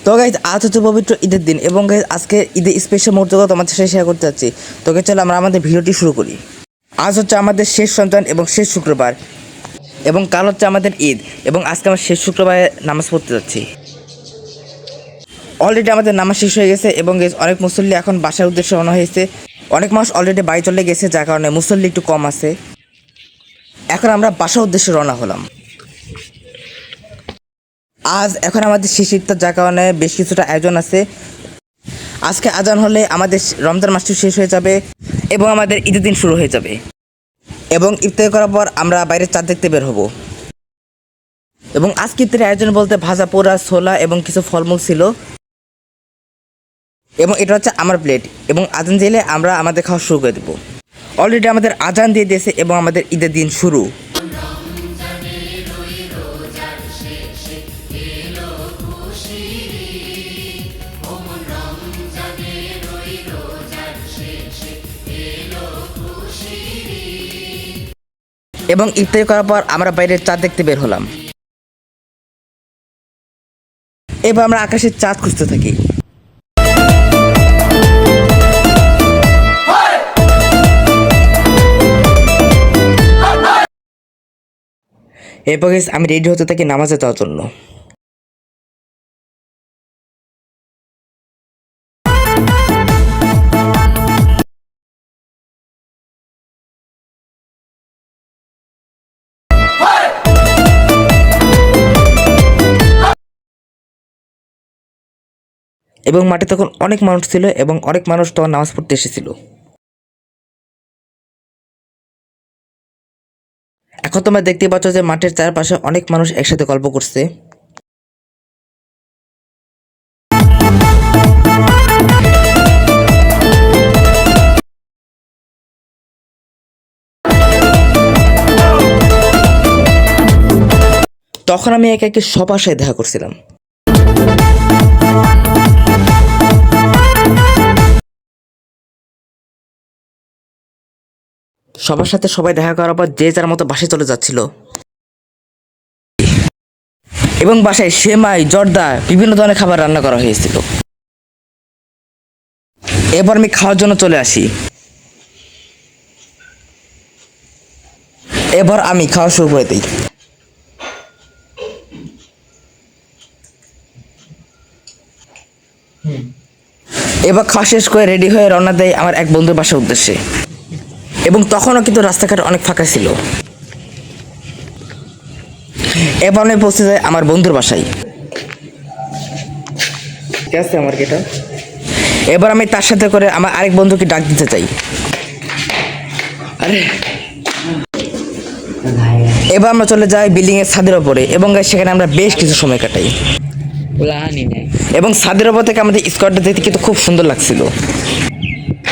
তো গাইজ আজ হচ্ছে পবিত্র ঈদের দিন এবং গাইজ আজকে ঈদের স্পেশাল মুহূর্তগুলো তোমাদের সাথে শেয়ার করতে যাচ্ছি। তোকে চলো আমরা আমাদের ভিডিওটি শুরু করি। আজ হচ্ছে আমাদের শেষ সন্তান এবং শেষ শুক্রবার এবং কাল হচ্ছে আমাদের ঈদ এবং আজকে আমরা শেষ শুক্রবারে নামাজ পড়তে যাচ্ছি। অলরেডি আমাদের নামাজ শেষ হয়ে গেছে এবং অনেক মুসল্লি এখন বাসার উদ্দেশ্যে রওনা হয়েছে। অনেক মানুষ অলরেডি বাড়ি চলে গেছে, যার কারণে মুসল্লি একটু কম আছে। এখন আমরা বাসার উদ্দেশ্যে রওনা হলাম। এখন আমাদের শেষ ইফতার, যার কারণে বেশ কিছুটা আয়োজন আছে। আজকে আজান হলে আমাদের রমজান মাসটি শেষ হয়ে যাবে এবং আমাদের ঈদের দিন শুরু হয়ে যাবে এবং ইফতার করার পর আমরা বাইরের চাঁদ দেখতে বের হব। এবং আজকে ইফতারের আয়োজন বলতে ভাজা পোড়া ছোলা এবং কিছু ফলমূল ছিল এবং এটা হচ্ছে আমার প্লেট এবং আজান দিলে আমরা আমাদের খাওয়া শুরু করে দেবো। অলরেডি আমাদের আজান দিয়ে দিয়েছে এবং আমাদের ঈদের দিন শুরু। এবং ইফতারি করার পর আমরা বাইরের চাঁদ দেখতে বের হলাম। এবার আমরা আকাশের চাঁদ খুঁজতে থাকি। এরপর আমি রেডি হতে থাকি নামাজে যাওয়ার জন্য। এবং মাঠে তখন অনেক মানুষ ছিল এবং অনেক মানুষ তখন নামাজ পড়তে এসেছিল। এখন তোমরা দেখতে পাচ্ছ যে মাঠের চারপাশে অনেক মানুষ একসাথে গল্প করছে। তখন আমি একে একে সবার সাথে দেখা করছিলাম। সবার সাথে সবাই দেখা করার পর যে যার মতো বাসায় চলে যাচ্ছিল এবং বাসায় সেমাই জর্দা বিভিন্ন ধরনের খাবার রান্না করা হয়েছিল। এবার আমি খাওয়ার জন্য চলে আসি। এবার আমি খাওয়া শুরু করে দিই। এবার খাওয়া শেষ করে রেডি হয়ে রওনা দেয় আমার এক বন্ধুর বাসার উদ্দেশ্যে এবং তখনও কিন্তু রাস্তাঘাট অনেক ফাঁকা ছিল। এবার আমি পৌঁছে যাই আমার বন্ধুর বাসায়। এবার আমি তার সাথে করে আমার আরেক বন্ধুকে ডাক দিতে চাই। এবার আমরা চলে যাই বিল্ডিং এর ছাদের ওপরে এবং সেখানে আমরা বেশ কিছু সময় কাটাই এবং ছাদের ওপর থেকে আমাদের স্কোয়ারটা দেখতে কিন্তু খুব সুন্দর লাগছিল।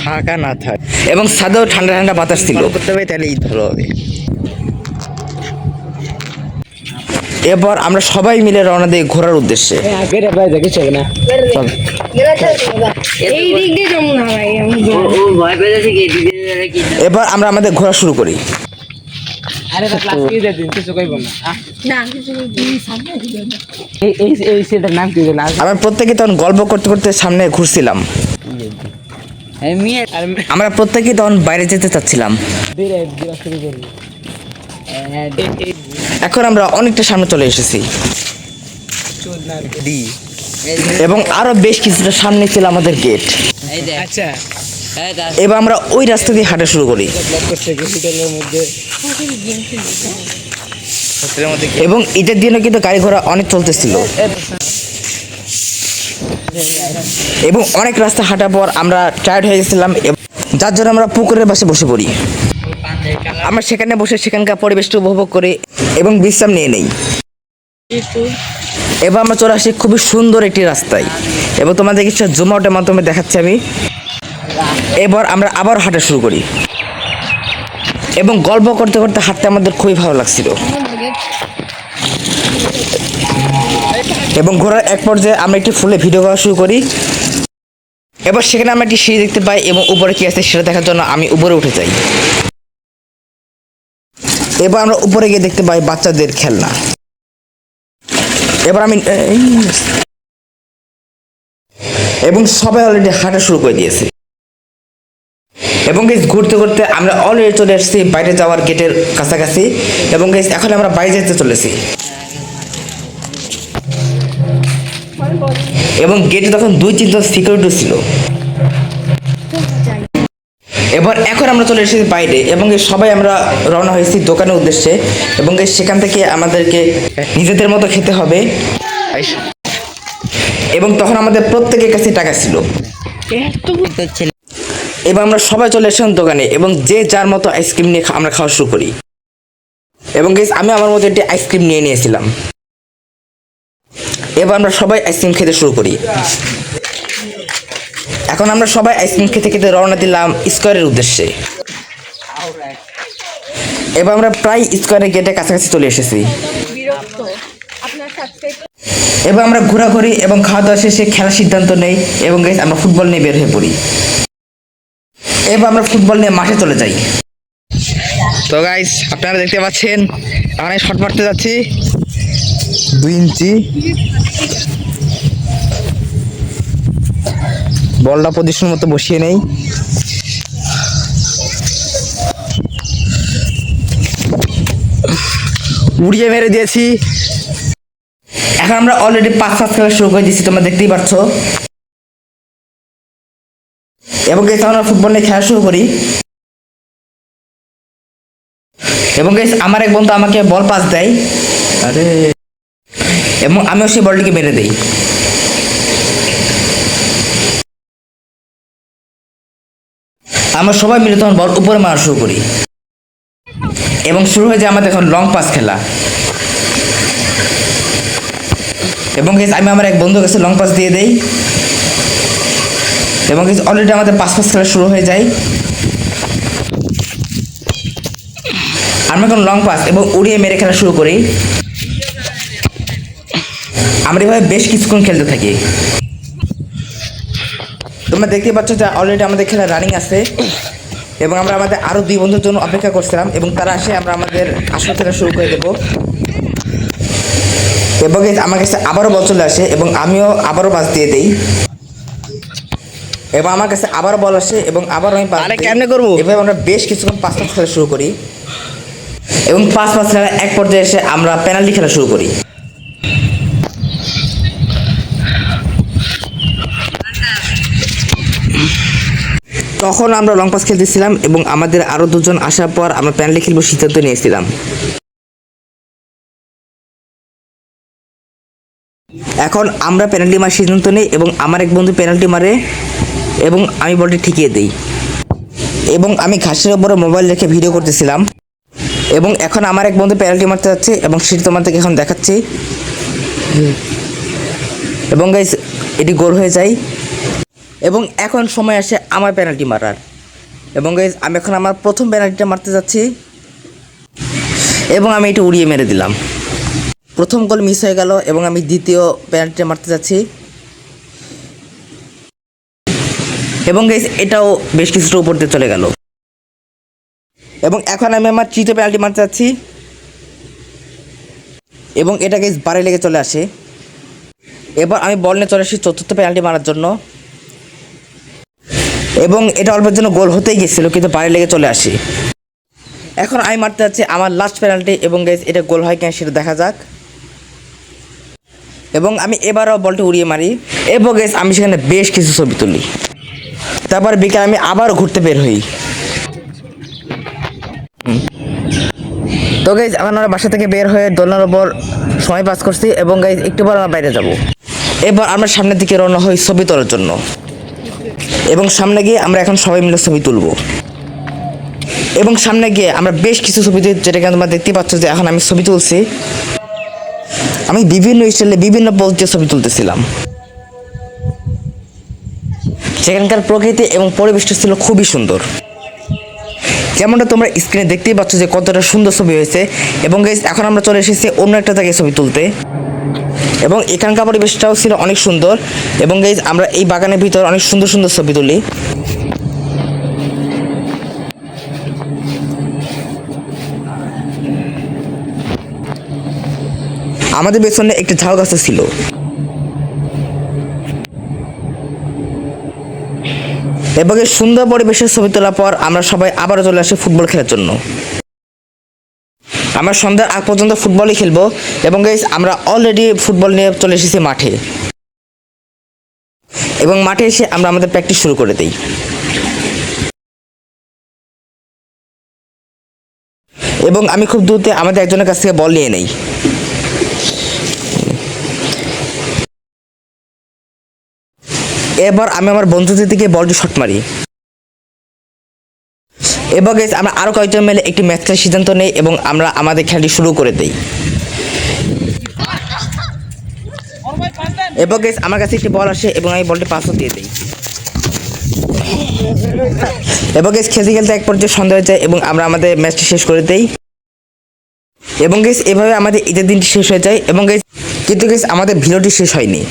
ফাঁকা না থাক এবং ছাদেও ঠান্ডা ঠান্ডা বাতাস ছিল। তাহলে ঈদ ভালো হবে। এরপর আমরা সবাই মিলে রওনা দিই ঘোরার উদ্দেশ্যে। এবার আমরা আমাদের ঘোরা শুরু করি। আমরা প্রত্যেকে তখন গল্প করতে করতে সামনে ঘুরছিলাম। আমরা প্রত্যেকে তখন বাইরে যেতে চাচ্ছিলাম। এখন আমরা অনেকটা সামনে চলে এসেছি এবং আরো বেশ কিছুটা সামনে ছিল আমাদের গেট। এবার আমরা ওই রাস্তা দিয়ে হাঁটা শুরু করি এবং এটার দিনও কিন্তু গাড়ি ঘোড়া অনেক চলতেছিল এবং অনেক রাস্তা হাঁটার পর আমরা টায়ার্ড হয়ে গেছিলাম, যার জন্য আমরা পুকুরের পাশে বসে পড়ি। আমরা সেখানে বসে সেখানকার পরিবেশটা উপভোগ করি এবং বিশ্রাম নিয়ে নেই। এবার আমরা চলে আসি খুবই সুন্দর একটি রাস্তায় এবং তোমাদের কিছু জুম আউটের মাধ্যমে দেখাচ্ছি আমি। এবার আমরা আবার হাঁটা শুরু করি এবং গল্প করতে করতে হাঁটতে আমাদের খুবই ভালো লাগছিল এবং ঘোরার এক পর্যায়ে আমরা একটি ফুলে ভিডিও করা শুরু করি। এবার সেখানে আমরা একটি সিঁড়ি দেখতে পাই এবং উপরে কি আছে সেটা দেখার জন্য আমি উপরে উঠে যাই। এবার আমরা উপরে গিয়ে দেখতে পাই বাচ্চাদের খেলনা। এবার আমি এবং সবাই অলরেডি হাঁটা শুরু করে দিয়েছে। এবং গাইস ঘুরতে ঘুরতে আমরা অলরেডি চলে আসছি বাইরে যাওয়ার গেটের কাছাকাছি। এবং গাইস এখন আমরা বাইরে যেতে চলেছি। এবং গেটে তখন 2-3 জন সিকিউরিটি ছিল। এবার এখন আমরা চলে এসেছি বাইরে এবং সবাই আমরা রওনা হয়েছি দোকানের উদ্দেশ্যে। এবং সেখান থেকে আমাদেরকে নিজেদের মতো খেতে হবে। এবং তখন আমাদের প্রত্যেকের কাছে টাকা ছিল। এবার আমরা সবাই চলে এসেছিলাম দোকানে এবং যে যার মতো আইসক্রিম নিয়ে আমরা খাওয়া শুরু করি। এবং আমি আমার মতো একটি আইসক্রিম নিয়ে নিয়েছিলাম। এবার আমরা সবাই আইসক্রিম খেতে শুরু করি। এখন আমরা সবাই আইসক্রিম খেতে খেতে রওনা দিলাম স্কয়ারের উদ্দেশ্যে। এবার আমরা প্রায় স্কয়ারের গেটের কাছাকাছি চলে এসেছি। এবার আমরা ঘোরাঘুরি এবং খাওয়া দাওয়া শেষে খেলার সিদ্ধান্ত নেই এবং আমরা ফুটবল নিয়ে বের হয়ে পড়ি। এবার আমরা ফুটবল নিয়ে মাঠে চলে যাই। তো গাইস আপনারা দেখতে পাচ্ছেন আমি শট মারতে যাচ্ছি 2 ইঞ্চি। বলটা পজিশন মতো বসিয়ে নেই। উড়িয়ে মেরে দিয়েছি। এখন আমরা অলরেডি 5-5 খেলা শুরু করে দিয়েছি, তোমরা দেখতেই পাচ্ছ। এবং আমরা ফুটবল নিয়ে খেলা শুরু করি। এবং আমার এক বন্ধু আমাকে বল পাস দেয় এবং আমিও সেই বলটিকে মেরে দেই। আমরা সবাই মিলে তখন বল উপরে মারা শুরু করি এবং শুরু হয়ে যায় আমাদের এখন লং পাস খেলা। এবং আমি আমার এক বন্ধুর কাছে লং পাস দিয়ে দেই এবং অলরেডি আমাদের 5-5 খেলা শুরু হয়ে যায়। আমরা এখন লং পাস এবং উড়িয়ে মেরে খেলা শুরু করি। আমরা এভাবে বেশ কিছুক্ষণ খেলতে থাকি। তোমরা দেখতে পাচ্ছ যে অলরেডি আমাদের খেলা রানিং আছে এবং আমরা আমাদের আরো 2 বন্ধুর জন্য অপেক্ষা করছিলাম এবং তারা আসে আমরা আমাদের আসল খেলা শুরু করে দেব। এবং আমার কাছে আবারও বল চলে আসে এবং আমিও আবারও পাস দিয়ে দেই এবং আমার কাছে আবারও বল আসে এবং আবার আমি পাস দিই। কেমনে করব? এভাবে আমরা বেশ কিছুক্ষণ 5-5 খেলা শুরু করি এবং 5-5 খেলা এক পর্যায়ে এসে আমরা পেনাল্টি খেলা শুরু করি। তখন আমরা লং পাস খেলতেছিলাম এবং আমাদের আরো 2 জন আসার পর আমরা পেনাল্টি খেলবো সিদ্ধান্ত নিয়েছিলাম। এখন আমরা পেনাল্টি মারার সিদ্ধান্ত নিই এবং আমার এক বন্ধু পেনাল্টি মারে এবং আমি বলটি ঠিকিয়ে দিই এবং আমি ঘাসের উপরে মোবাইল রেখে ভিডিও করতেছিলাম। এবং এখন আমার এক বন্ধু পেনাল্টি মারতে যাচ্ছে এবং সেটি তোমাদেরকে এখন দেখাচ্ছি। এবং গাইস এটি গোল হয়ে যায় এবং এখন সময় আসে আমার পেনাল্টি মারার। এবং গাইস আমি এখন আমার প্রথম পেনাল্টিটা মারতে যাচ্ছি এবং আমি এটি উড়িয়ে মেরে দিলাম। প্রথম গোল মিস হয়ে গেল এবং আমি দ্বিতীয় পেনাল্টিটা মারতে যাচ্ছি এবং গাইস এটাও বেশ কিছুটা উপর দিয়ে চলে গেল। এবং এখন আমি আমার তৃতীয় পেনাল্টি মারতে যাচ্ছি এবং এটা গাইস বারে লেগে চলে আসে। এবার আমি বল নিয়ে চলে আসি চতুর্থ পেনাল্টি মারার জন্য এবং এটা অল্পের জন্য গোল হতেই গেছিল কিন্তু বারে লেগে চলে আসি। এখন আমি মারতে যাচ্ছি আমার লাস্ট পেনাল্টি এবং গাইস এটা গোল হয় কিনা সেটা দেখা যাক। এবং আমি এবারও বলটি উড়িয়ে মারি এবং গাইস আমি সেখানে বেশ কিছু ছবি তুলি। তারপর বিকালে আমি আবার ঘুরতে বের হই। তো গাইস আমরা বাসা থেকে বের হয়ে দোলনার উপর সময় পাস করছি এবং গাইস একটু পর আমরা বাইরে যাব। এবার আমরা সামনের দিকে রওনা হই ছবি তোলার জন্য এবং সামনে গিয়ে আমরা এখন সবাই মিলে ছবি তুলব। এবং সামনে গিয়ে আমরা বেশ কিছু ছবি যেটাকে তোমরা দেখতে পাচ্ছ যে এখন আমি ছবি তুলছি। আমি বিভিন্ন স্টাইলে বিভিন্ন পোজ দিয়ে ছবি তুলতেছিলাম। সেখানকার প্রকৃতি এবং পরিবেশটা ছিল খুবই সুন্দর, যেমনটা তোমরা স্ক্রিনে দেখতেই পাচ্ছ যে কতটা সুন্দর ছবি হয়েছে। এবং গাইস এখন আমরা চলে এসেছি অন্য একটা জায়গায় ছবি তুলতে এবং এখানকার পরিবেশটাও ছিল অনেক সুন্দর। এবং গাইস আমরা এই বাগানের ভিতর অনেক সুন্দর সুন্দর ছবি তুলি। আমাদের পেছনে একটা ঝাউ গাছ ছিল এবং এই সুন্দর পরিবেশের ছবি তোলার পর আমরা সবাই আবারও চলে আসি ফুটবল খেলার জন্য। আমরা সন্ধ্যার আগ পর্যন্ত ফুটবলই খেলবো এবং গাইস আমরা অলরেডি ফুটবল নিয়ে চলে এসেছি মাঠে এবং মাঠে এসে আমরা আমাদের প্র্যাকটিস শুরু করে দিই। এবং আমি খুব দ্রুত আমাদের একজনের কাছ থেকে বল নিয়ে নেই। এবার আমি আমার বন্ধুদের দিকে বলটি শট মারি। এবার গাইস আমরা আরো কয়েকজন মিলে একটি ম্যাচ খেলার সিদ্ধান্ত নেই এবং আমরা আমাদের খেলাটি শুরু করে দিই। এবার গাইস আমার কাছে একটি বল আসে এবং আমি বলটি পাসও দিয়ে দিই। এবার গাইস খেলতে খেলতে এক পর্যায়ে সন্ধ্যা হয়ে যায় এবং আমরা আমাদের ম্যাচটি শেষ করে দেই। এবং গাইস এভাবে আমাদের ঈদের দিনটি শেষ হয়ে যায় এবং গাইস কিন্তু গাইস আমাদের ভিডিওটি শেষ হয়নি।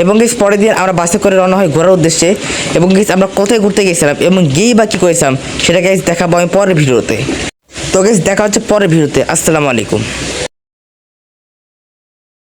এবং গাইস পরের দিন আমরা বাসে করে রওনা হয় ঘোরার উদ্দেশ্যে এবং গাইস আমরা কোথায় ঘুরতে গেছিলাম এবং গিয়েই বা কী করেছিলাম সেটা গাইস দেখাবো আমি পরের ভিডিওতে। তো গাইস দেখা হচ্ছে পরের ভিডিওতে। আসসালামু আলাইকুম।